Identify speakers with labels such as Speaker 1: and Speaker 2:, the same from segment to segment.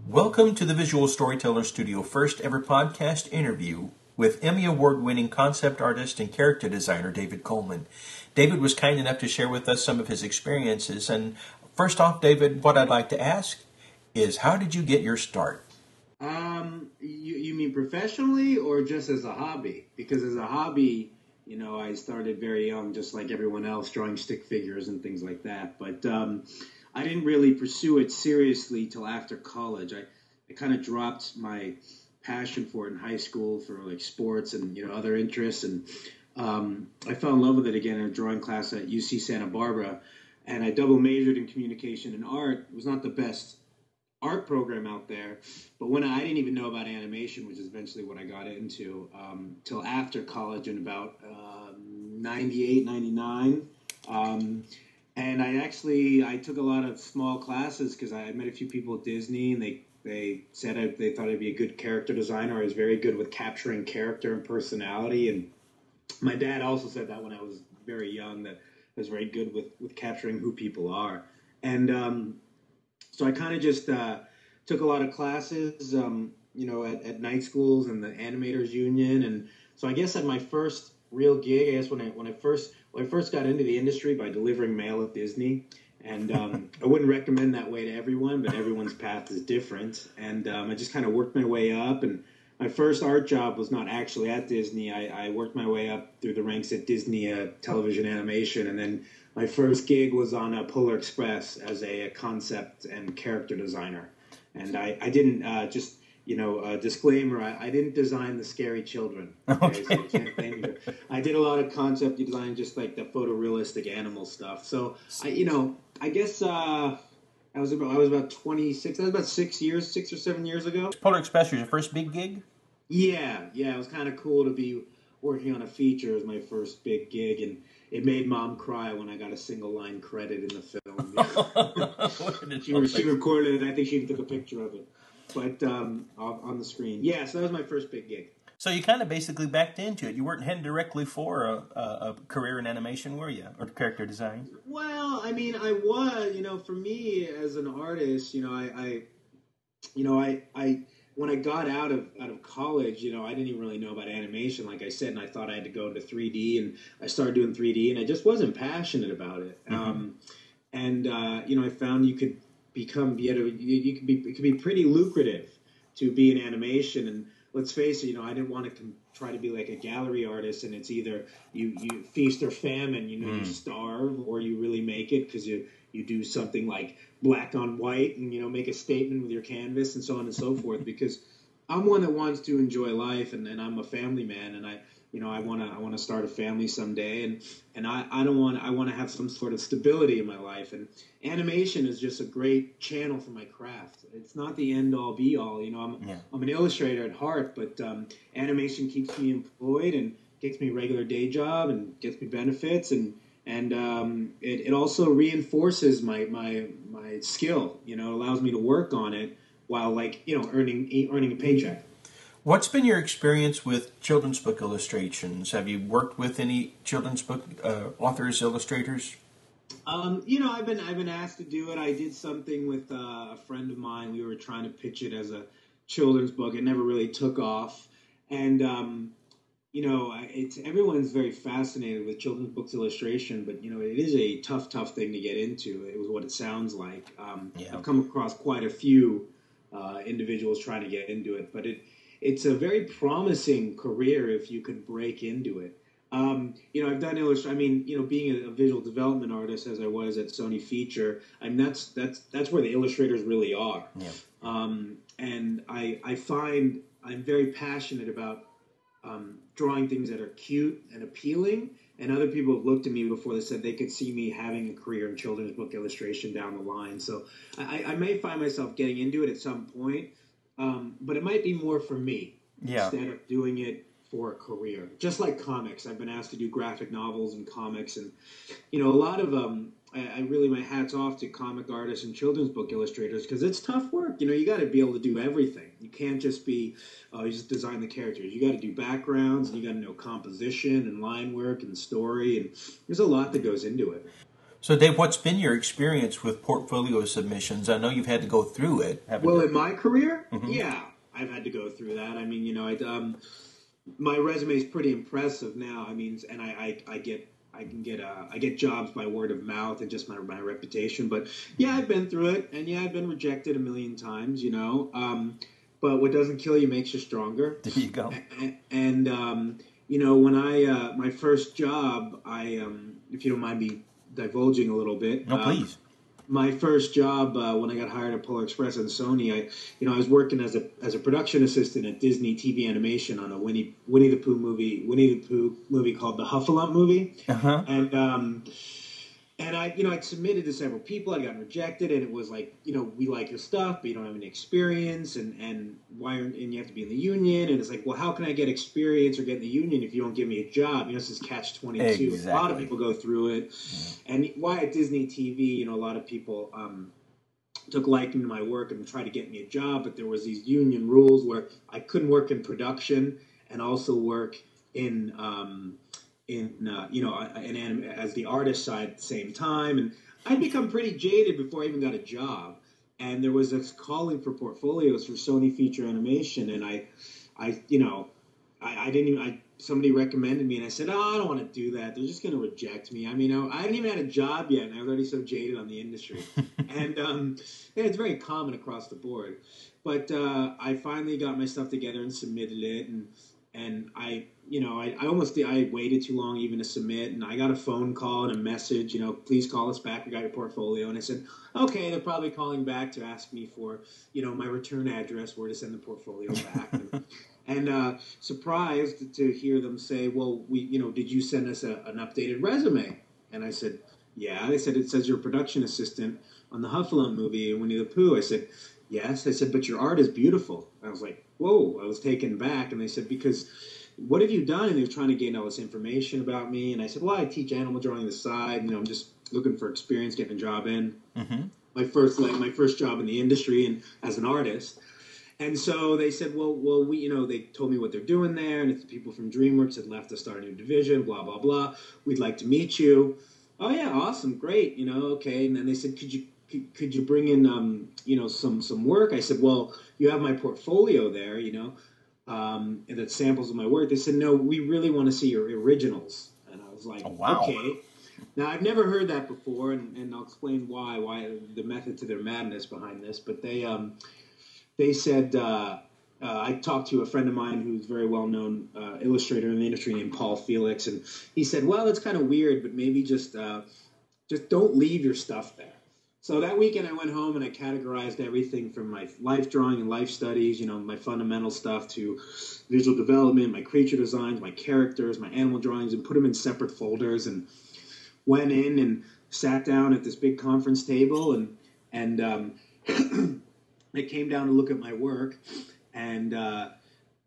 Speaker 1: Welcome to the Visual Storyteller Studio first ever podcast interview with Emmy Award-winning concept artist and character designer David Coleman. David was kind enough to share with us some of his experiences. And first off, David, what I'd like to ask is, how did you get your start?
Speaker 2: You mean professionally or just as a hobby? Because as a hobby, I started very young, just like everyone else, drawing stick figures and things like that. But I didn't really pursue it seriously till after college. I kind of dropped my passion for it in high school for like sports and other interests, and I fell in love with it again in a drawing class at UC Santa Barbara, and I double majored in communication and art. It was not the best art program out there, but when I didn't even know about animation, which is eventually what I got into, till after college in about 98, 99. And I took a lot of small classes because I met a few people at Disney, and they said they thought I'd be a good character designer. I was very good with capturing character and personality. And my dad also said that when I was very young, that I was very good with capturing who people are. And so I kind of just took a lot of classes, at night schools and the Animators Union. And so I guess at my first real gig, I guess when I first got into the industry by delivering mail at Disney, and I wouldn't recommend that way to everyone, but everyone's path is different. And I just kind of worked my way up, and my first art job was not actually at Disney. I worked my way up through the ranks at Disney Television Animation, and then my first gig was on Polar Express as a concept and character designer. And I didn't disclaimer, I didn't design the scary children. Okay? So you can't blame me. I did a lot of concept design, just like the photorealistic animal stuff. So I guess I was about 26. That was about 6 or 7 years ago.
Speaker 1: Polar Express was your first big gig?
Speaker 2: Yeah. It was kind of cool to be working on a feature as my first big gig, and it made Mom cry when I got a single line credit in the film. She recorded it. I think she even took a picture of it. But on the screen. Yeah, so that was my first big gig.
Speaker 1: So you kind of basically backed into it. You weren't heading directly for a career in animation, were you? Or character design?
Speaker 2: Well, I mean, I was. For me as an artist, I when I got out of college, I didn't even really know about animation, like I said, and I thought I had to go into 3D, and I started doing 3D, and I just wasn't passionate about it. Mm-hmm. I found you could it could be pretty lucrative to be in animation. And let's face it, I didn't want to try to be like a gallery artist, and it's either you feast or famine, you starve, or you really make it because you do something like black on white and make a statement with your canvas and so on and so forth. Because I'm one that wants to enjoy life, and I'm a family man, and I want to start a family someday, and I want to have some sort of stability in my life, and animation is just a great channel for my craft. It's not the end all be all. I'm an illustrator at heart, but animation keeps me employed and gets me a regular day job and gets me benefits, and it also reinforces my skill. It allows me to work on it while earning a paycheck.
Speaker 1: What's been your experience with children's book illustrations? Have you worked with any children's book authors, illustrators?
Speaker 2: I've been asked to do it. I did something with a friend of mine. We were trying to pitch it as a children's book. It never really took off. And everyone's very fascinated with children's books illustration, but it is a tough thing to get into. It was what it sounds like. I've come across quite a few individuals trying to get into it, but it's a very promising career if you could break into it. I've done illustration. Being a visual development artist as I was at Sony Feature, that's where the illustrators really are. Yeah. And I find I'm very passionate about drawing things that are cute and appealing. And other people have looked at me before that said they could see me having a career in children's book illustration down the line. So I may find myself getting into it at some point. But it might be more for me instead of doing it for a career. Just like comics, I've been asked to do graphic novels and comics, and a lot of I really, my hat's off to comic artists and children's book illustrators, because it's tough work. You got to be able to do everything. You can't just be you just design the characters. You got to do backgrounds, and you got to know composition and line work and story, and there's a lot that goes into it.
Speaker 1: So, Dave, what's been your experience with portfolio submissions? I know you've had to go through it.
Speaker 2: Well, in my career, yeah, I've had to go through that. I mean, my resume is pretty impressive now. I mean, and I get jobs by word of mouth and just my reputation. But yeah, I've been through it, and yeah, I've been rejected a million times. But what doesn't kill you makes you stronger.
Speaker 1: There you go.
Speaker 2: And when I my first job, if you don't mind me divulging a little bit,
Speaker 1: No, please.
Speaker 2: My first job when I got hired at Polar Express and Sony, I was working as a production assistant at Disney TV Animation on a Winnie the Pooh movie called the Huffalump movie, and I'd submitted to several people. I got rejected, and it was like, we like your stuff, but you don't have any experience, and you have to be in the union, and it's like, well, how can I get experience or get in the union if you don't give me a job? This is catch-22.
Speaker 1: Exactly.
Speaker 2: A lot of people go through it, and why at Disney TV, a lot of people took liking to my work and tried to get me a job, but there was these union rules where I couldn't work in production and also work in as the artist side at the same time, and I'd become pretty jaded before I even got a job. And there was this calling for portfolios for Sony Feature Animation, and somebody recommended me, and I said, oh, I don't want to do that. They're just going to reject me. I mean, I hadn't even had a job yet, and I was already so jaded on the industry. And it's very common across the board. But I finally got my stuff together and submitted it, and I waited too long even to submit, and I got a phone call and a message, please call us back, we got your portfolio. And I said, okay, they're probably calling back to ask me for, my return address, where to send the portfolio back. And surprised to hear them say, well, did you send us an updated resume? And I said, yeah. They said, it says you're a production assistant on the Huffalump movie, Winnie the Pooh. I said, yes. I said, but your art is beautiful. I was like, whoa, I was taken back. And they said, because what have you done? And they were trying to gain all this information about me. And I said, well, I teach animal drawing on the side. I'm just looking for experience, getting a job in. My first job in the industry and as an artist. And so they said, well, they told me what they're doing there. And it's the people from DreamWorks had left to start a new division, blah, blah, blah. We'd like to meet you. Oh, yeah, awesome, great. Okay. And then they said, could you bring in, some work? I said, well, you have my portfolio there, and that samples of my work. They said, no, we really want to see your originals. And I was like, oh, wow. Okay. Now, I've never heard that before, and I'll explain why the method to their madness behind this. But they said, I talked to a friend of mine who's a very well-known illustrator in the industry named Paul Felix, and he said, well, it's kind of weird, but maybe just don't leave your stuff there. So that weekend I went home and I categorized everything from my life drawing and life studies, my fundamental stuff, to visual development, my creature designs, my characters, my animal drawings, and put them in separate folders, and went in and sat down at this big conference table, and they came down to look at my work, and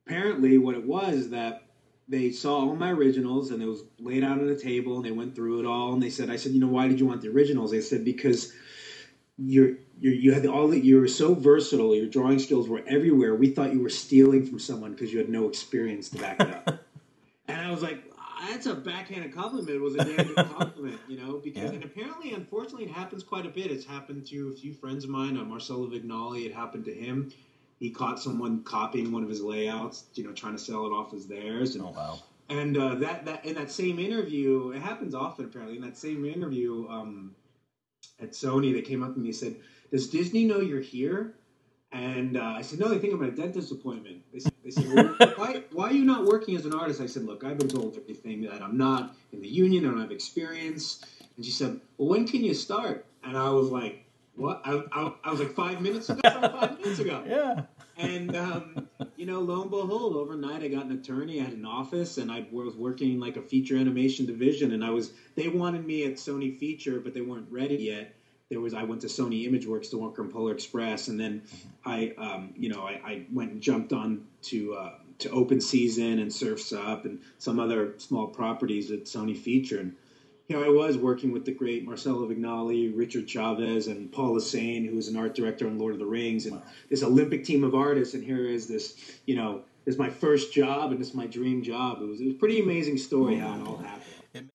Speaker 2: apparently what it was is that they saw all my originals, and it was laid out on a table, and they went through it all, and I said, why did you want the originals? They said, because you were so versatile, your drawing skills were everywhere. We thought you were stealing from someone because you had no experience to back it up. And I was like, that's a backhanded compliment. It was a damn good compliment, because and apparently, unfortunately, it happens quite a bit. It's happened to a few friends of mine. Marcelo Vignali, it happened to him. He caught someone copying one of his layouts, trying to sell it off as theirs. And,
Speaker 1: oh, wow.
Speaker 2: And that in that same interview, it happens often apparently. In that same interview at Sony, they came up to me and said, "Does Disney know you're here?" And I said, "No, they think I'm at a dentist appointment." They said, well, why are you not working as an artist? I said, "Look, I've been told everything that I'm not in the union. I don't have experience." And she said, "Well, when can you start?" And I was like, "What?" I was like, 5 minutes ago. 5 minutes ago.
Speaker 1: Yeah.
Speaker 2: And lo and behold, overnight I got an attorney. I had an office, and I was working like a feature animation division. And they wanted me at Sony Feature, but they weren't ready yet. I went to Sony ImageWorks to work on Polar Express, and then I went and jumped on to Open Season and Surf's Up and some other small properties at Sony Feature. And here I was working with the great Marcelo Vignali, Richard Chavez, and Paul Lassane, who was an art director on Lord of the Rings, and this Olympic team of artists. And here is this, this is my first job, and this is my dream job. It was a pretty amazing story how it all happened.